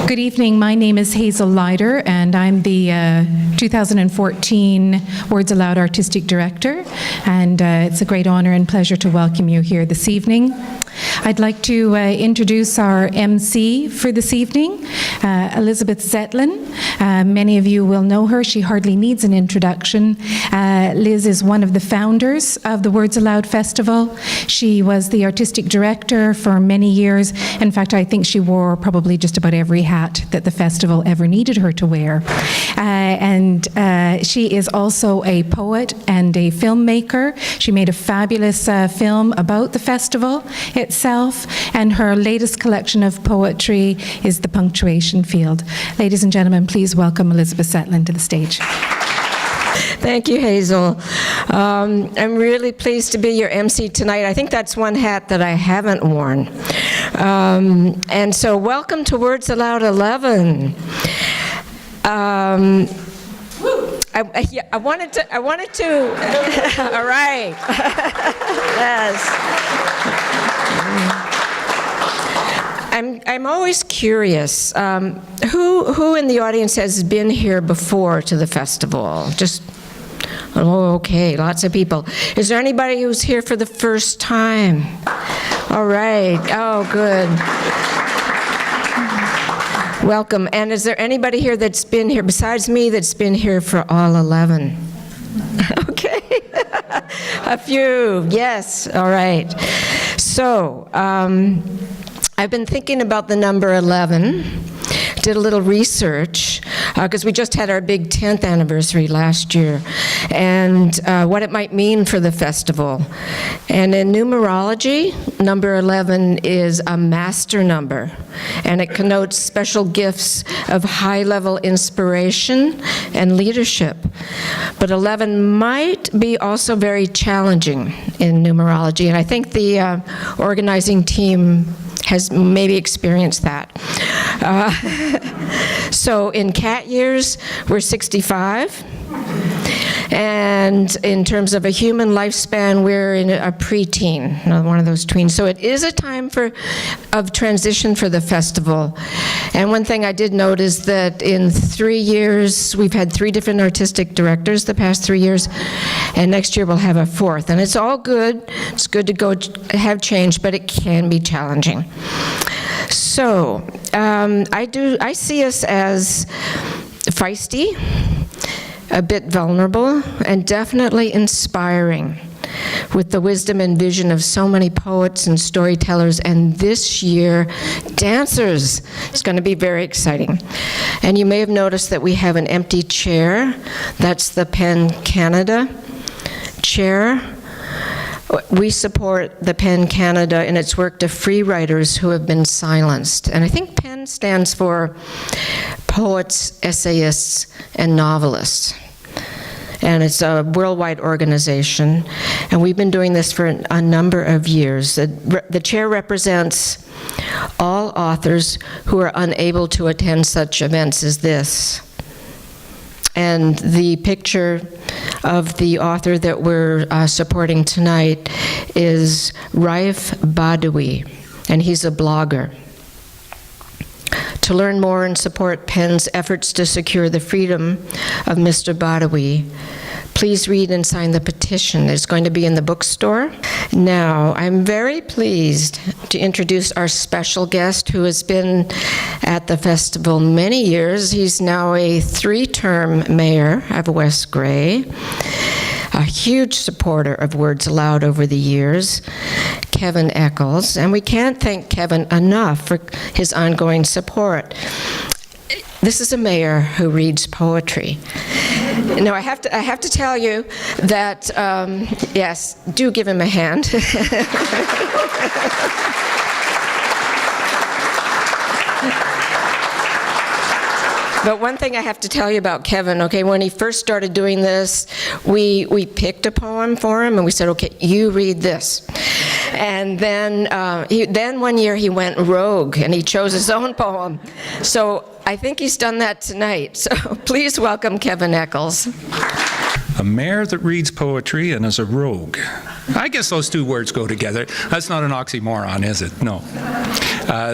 Good evening. My name is Hazel Lyder, and I'm the 2014 Words Aloud Artistic Director, and it's a great honor and pleasure to welcome you here this evening. I'd like to introduce our MC for this evening, Elizabeth Zetlin. Many of you will know her. She hardly needs an introduction. Liz is one of the founders of the Words Aloud Festival. She was the artistic director for many years. In fact, I think she wore probably just about every hat that the festival ever needed her to wear. And she is also a poet and a filmmaker. She made a fabulous film about the festival itself, and her latest collection of poetry is The Punctuation Field. Ladies and gentlemen, please welcome Elizabeth Zetlin to the stage. Thank you, Hazel. I'm really pleased to be your MC tonight. I think that's one hat that I haven't worn. And so welcome to Words Aloud 11. I wanted to, all right. Yes. I'm always curious, who in the audience has been here before to the festival? Oh, okay, lots of people. Is there anybody who's here for the first time? All right, oh, good. Welcome. And is there anybody here that's been here, besides me, that's been here for all 11? Okay, a few, yes, all right. So, I've been thinking about the number 11, did a little research, because we just had our big 10th anniversary last year, and what it might mean for the festival. And in numerology, number 11 is a master number, and it connotes special gifts of high-level inspiration and leadership. But 11 might be also very challenging in numerology, and I think the organizing team has maybe experienced that. So in cat years, we're 65. And in terms of a human lifespan, we're in a preteen, one of those tweens. So it is a time of transition for the festival. And one thing I did note is that in 3 years, we've had 3 different artistic directors the past 3 years, and next year we'll have a 4th. And it's all good. It's good to go have change, but it can be challenging. So I see us as feisty, a bit vulnerable, and definitely inspiring with the wisdom and vision of so many poets and storytellers, and this year, dancers. It's going to be very exciting. And you may have noticed that we have an empty chair. That's the PEN Canada chair. We support the PEN Canada in its work to free writers who have been silenced. And I think PEN stands for Poets, Essayists, and Novelists. And it's a worldwide organization, and we've been doing this for a number of years. The chair represents all authors who are unable to attend such events as this. And the picture of the author that we're supporting tonight is Raif Badawi, and he's a blogger. To learn more and support PEN's efforts to secure the freedom of Mr. Badawi, please read and sign the petition. It's going to be in the bookstore. Now, I'm very pleased to introduce our special guest who has been at the festival many years. He's now a 3-term mayor of West Grey, a huge supporter of Words Aloud over the years, Kevin Eccles, and we can't thank Kevin enough for his ongoing support. This is a mayor who reads poetry. No, I have to tell you that, yes, do give him a hand. But one thing I have to tell you about Kevin, okay, when he first started doing this, we picked a poem for him and we said, okay, you read this. And then, then one year he went rogue and he chose his own poem. So I think he's done that tonight. So please welcome Kevin Eccles. A mayor that reads poetry and is a rogue. I guess those two words go together. That's not an oxymoron, is it? No.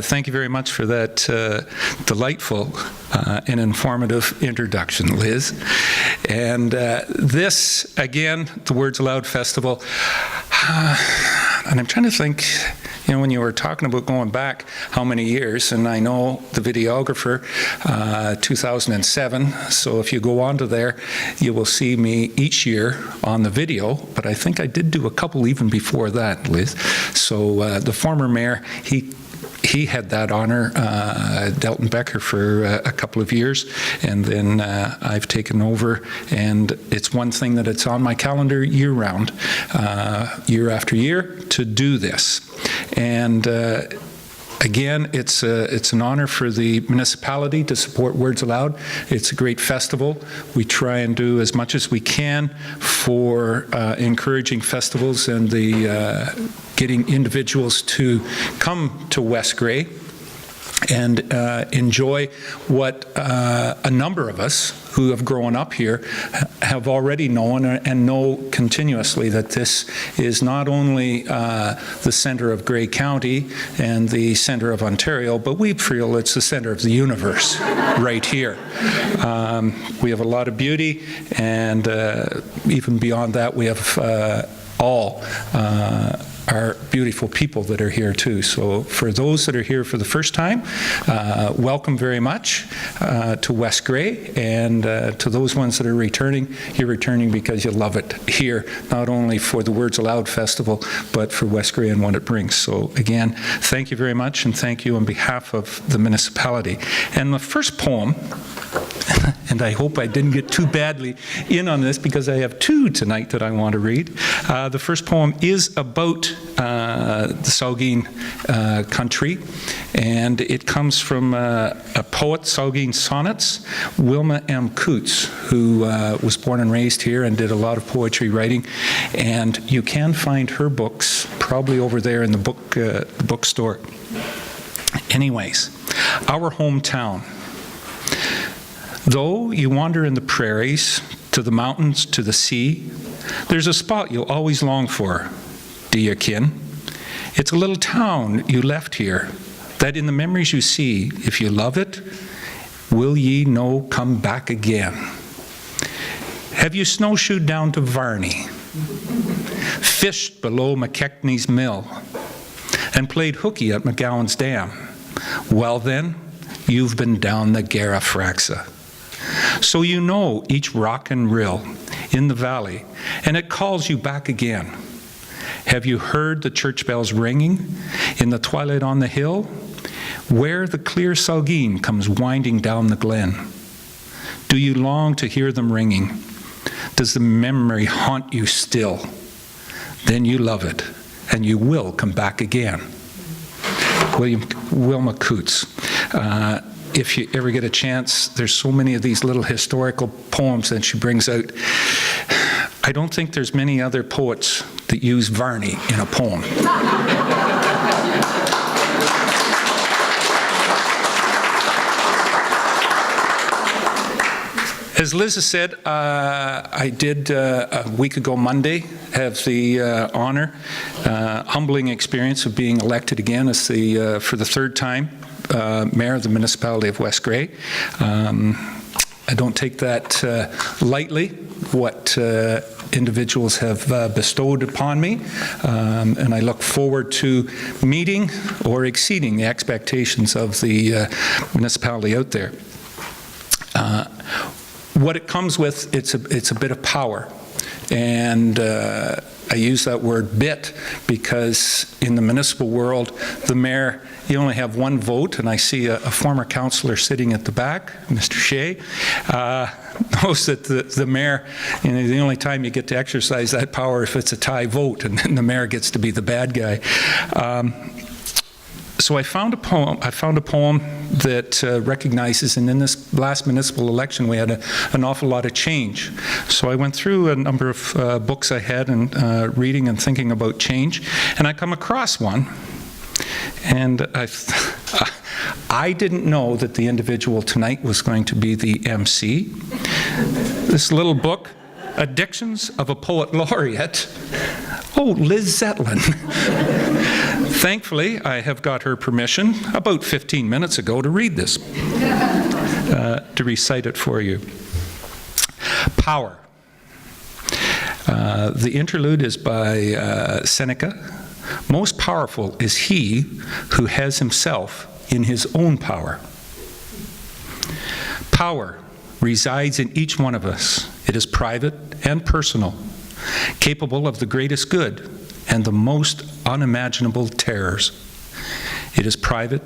Thank you very much for that delightful and informative introduction, Liz. And this, again, the Words Aloud Festival, and I'm trying to think, you know, when you were talking about going back how many years, and I know the videographer, 2007, so if you go onto there, you will see me each year on the video, but I think I did do a couple even before that, Liz. So the former mayor, he had that honor, Delton Becker, for a couple of years, and then I've taken over, and it's one thing that it's on my calendar year-round, year after year, to do this. And again, it's an honor for the municipality to support Words Aloud. It's a great festival. We try and do as much as we can for encouraging festivals and the getting individuals to come to West Grey and enjoy what a number of us who have grown up here have already known and know continuously, that this is not only the centre of Grey County and the centre of Ontario, but we feel it's the centre of the universe right here. We have a lot of beauty, and even beyond that, we have all are beautiful people that are here too. So for those that are here for the first time, welcome very much to West Grey, and to those ones that are returning, you're returning because you love it here, not only for the Words Aloud Festival, but for West Grey and what it brings. So again, thank you very much, and thank you on behalf of the municipality. And the first poem, and I hope I didn't get too badly in on this because I have two tonight that I want to read. The first poem is about the Saugeen country, and it comes from a poet, Saugeen Sonnets, Wilma M. Coots, who was born and raised here and did a lot of poetry writing. And you can find her books probably over there in the bookstore. Anyways, our hometown. Though you wander in the prairies, to the mountains, to the sea, there's a spot you'll always long for, dear kin. It's a little town you left here, that in the memories you see, if you love it, will ye no come back again? Have you snowshoed down to Varney, fished below McKechnie's mill, and played hooky at McGowan's Dam? Well then, you've been down the Garafraxa. So you know each rock and rill in the valley, and it calls you back again. Have you heard the church bells ringing in the twilight on the hill, where the clear Saugeen comes winding down the glen? Do you long to hear them ringing? Does the memory haunt you still? Then you love it, and you will come back again. Wilma Coots. If you ever get a chance, there's so many of these little historical poems that she brings out. I don't think there's many other poets that use Varney in a poem. As Liz has said, I did a week ago Monday have the honor, humbling experience of being elected again as for the third time mayor of the municipality of West Grey. I don't take that lightly, what individuals have bestowed upon me, and I look forward to meeting or exceeding the expectations of the municipality out there. What it comes with, it's a bit of power, and I use that word "bit" because in the municipal world, the mayor, you only have one vote, and I see a former councillor sitting at the back, Mr. Shea, knows that the mayor, you know, the only time you get to exercise that power if it's a tie vote, and then the mayor gets to be the bad guy. So I found a poem that recognizes, and in this last municipal election we had an awful lot of change. So I went through a number of books I had and reading and thinking about change, and I come across one, and I didn't know that the individual tonight was going to be the MC. This little book, Addictions of a Poet Laureate. Oh, Liz Zetlin. Thankfully, I have got her permission about 15 minutes ago to read this, to recite it for you. Power. The interlude is by Seneca. Most powerful is he who has himself in his own power. Power resides in each one of us. It is private and personal, capable of the greatest good and the most unimaginable terrors. It is private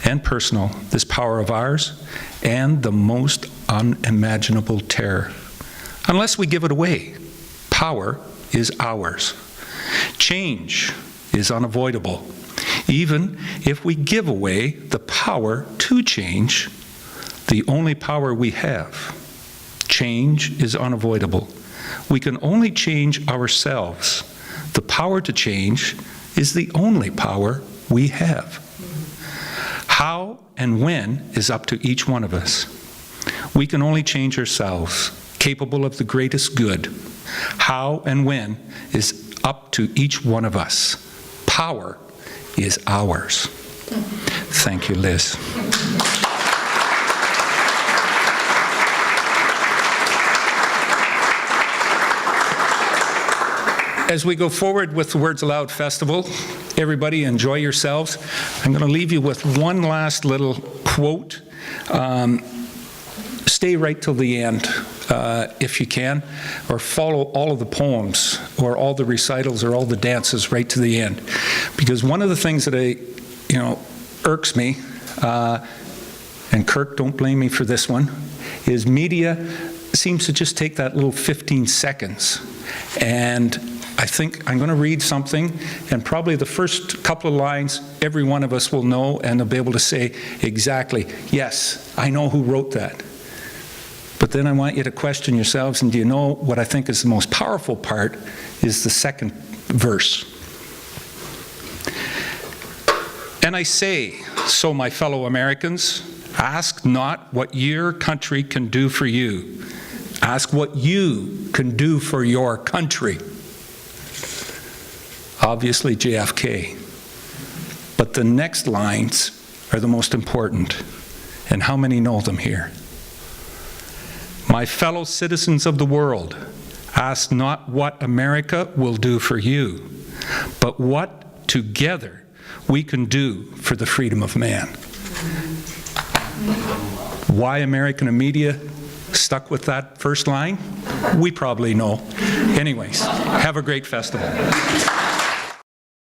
and personal, this power of ours, and the most unimaginable terror. Unless we give it away, power is ours. Change is unavoidable. Even if we give away the power to change, the only power we have, change is unavoidable. We can only change ourselves. The power to change is the only power we have. How and when is up to each one of us. We can only change ourselves, capable of the greatest good. How and when is up to each one of us. Power is ours. Thank you, Liz. As we go forward with the Words Aloud Festival, everybody enjoy yourselves. I'm going to leave you with one last little quote. Stay right till the end, if you can, or follow all of the poems, or all the recitals, or all the dances right to the end. Because one of the things that irks me, and Kirk, don't blame me for this one, is media seems to just take that little 15 seconds. And I think I'm going to read something, and probably the first couple of lines, every one of us will know, and they'll be able to say exactly, yes, I know who wrote that. But then I want you to question yourselves, and do you know what I think is the most powerful part is the second verse. And I say, so my fellow Americans, ask not what your country can do for you. Ask what you can do for your country. Obviously JFK. But the next lines are the most important. And how many know them here? My fellow citizens of the world, ask not what America will do for you, but what together we can do for the freedom of man. Why American media stuck with that first line? We probably know. Anyways, have a great festival.